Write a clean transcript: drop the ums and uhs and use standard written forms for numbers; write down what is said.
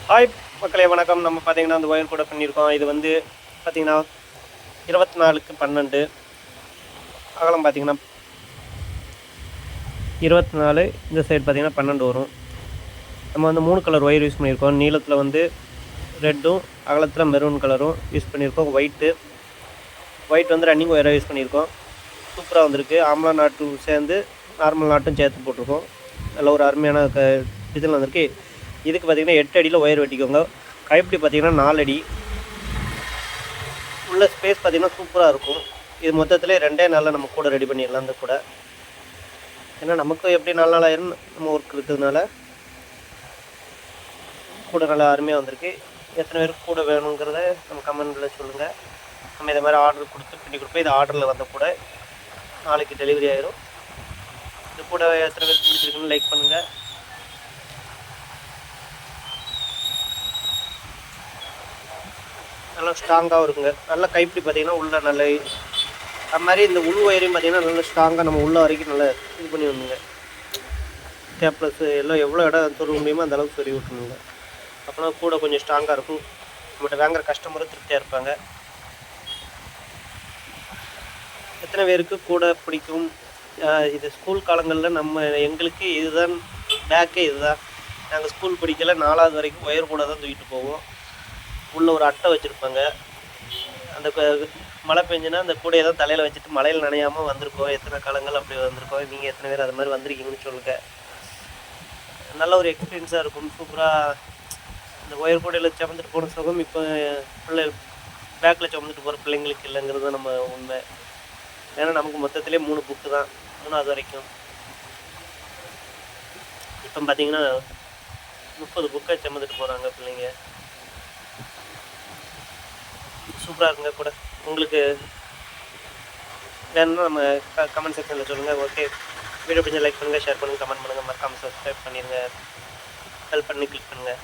Hi மக்களே வணக்கம். நம்ம பார்த்தீங்கன்னா அந்த ஒயர் கூட பண்ணியிருக்கோம். இது வந்து பார்த்தீங்கன்னா 24க்கு 12 அகலம் பார்த்தீங்கன்னா 24. இந்த சைடு பார்த்தீங்கன்னா 12 வரும். நம்ம வந்து 3 கலர் ஒயர் யூஸ் பண்ணியிருக்கோம். நீளத்தில் வந்து ரெட்டும், அகலத்தில் மெரூன் கலரும் யூஸ் பண்ணியிருக்கோம். ஒயிட் வந்து ரன்னிங் ஒயராக யூஸ் பண்ணியிருக்கோம். சூப்பராக வந்திருக்கு. ஆம்லா நாட்டும் சேர்ந்து நார்மல் நாட்டும் சேர்த்து போட்டிருக்கோம். நல்ல ஒரு அருமையான இதில் வந்திருக்கு. இதுக்கு பார்த்தீங்கன்னா 8 அடியில் ஒயர் வெட்டிக்கோங்க. கைப்பிடி பார்த்தீங்கன்னா 4 அடி. உள்ள ஸ்பேஸ் பார்த்தீங்கன்னா சூப்பராக இருக்கும். இது மொத்தத்தில் 2 நாளில் நம்ம கூட ரெடி பண்ணிடலாம். அந்த கூட ஏன்னா நமக்கு எப்படி 4 நாள் ஆயிரும் நம்ம ஒர்க் இருக்கிறதுனால கூட நல்லா அருமையாக வந்திருக்கு. எத்தனை பேருக்கு கூட வேணுங்கிறத நம்ம கமெண்டில் சொல்லுங்கள். நம்ம இதை மாதிரி ஆர்டர் பண்ணி கொடுப்போம். இது ஆர்டரில் வந்த கூட நாளைக்கு டெலிவரி ஆயிரும். இது கூட எத்தனை பேருக்கு பிடிச்சிருக்குன்னு லைக் பண்ணுங்கள். நல்லா ஸ்ட்ராங்காகவும் இருக்குங்க. நல்லா கைப்பிடி பார்த்திங்கன்னா உள்ளே நல்ல அது மாதிரி இந்த உள் ஒயரையும் பார்த்திங்கன்னா நல்லா ஸ்ட்ராங்காக நம்ம உள்ள வரைக்கும் நல்லா இது பண்ணி விடணுங்க. டேப்லஸ் எல்லாம் எவ்வளோ இடம் சொருக முடியுமோ அந்த அளவுக்கு சொருகி விட்டுணுங்க. அப்போனா கூட கொஞ்சம் ஸ்ட்ராங்காக இருக்கும். நம்மகிட்ட வாங்குகிற கஸ்டமரும் திருப்தியாக இருப்பாங்க. எத்தனை பேருக்கு கூட பிடிக்கும்? இது ஸ்கூல் காலங்களில் எங்களுக்கு இதுதான் பேக்கே. இதுதான் நாங்கள் ஸ்கூல் படிக்கல 4வது வரைக்கும் ஒயர் கூட தான் தூக்கிட்டு போவோம். உள்ளே ஒரு அட்டை வச்சுருப்பாங்க. அந்த மழை பெஞ்சுன்னா அந்த கூடையை தான் தலையில் வச்சுட்டு மழையில் நனையாமல் வந்திருக்கோம். எத்தனை காலங்கள் அப்படி வந்திருக்கோம். நீங்கள் எத்தனை பேர் அது மாதிரி வந்திருக்கீங்கன்னு சொல்லுங்கள். நல்ல ஒரு எக்ஸ்பீரியன்ஸாக இருக்கும். சூப்பராக இந்த ஒயர் கூடையில் சுமந்துட்டு போன சுகம் இப்போ பேக்கில் சுமந்துட்டு போகிற பிள்ளைங்களுக்கு இல்லைங்கிறது தான் நம்ம உண்மை. ஏன்னா நமக்கு மொத்தத்திலே 3 புக்கு தான் 3வது வரைக்கும். இப்போ பார்த்தீங்கன்னா 30 புக்கை சுமந்துட்டு போகிறாங்க பிள்ளைங்க. சூப்பராக இருக்குங்க கூட. உங்களுக்கு வேணும்னா நம்ம கமெண்ட் செக்ஷனில் சொல்லுங்கள். ஓகே, வீடியோ பிடிச்சா லைக் பண்ணுங்கள், ஷேர் பண்ணுங்கள், கமெண்ட் பண்ணுங்கள், மறக்காமல் சப்ஸ்கிரைப் பண்ணிடுங்க. ஹெல்ப் பண்ணி கிளிக் பண்ணுங்கள்.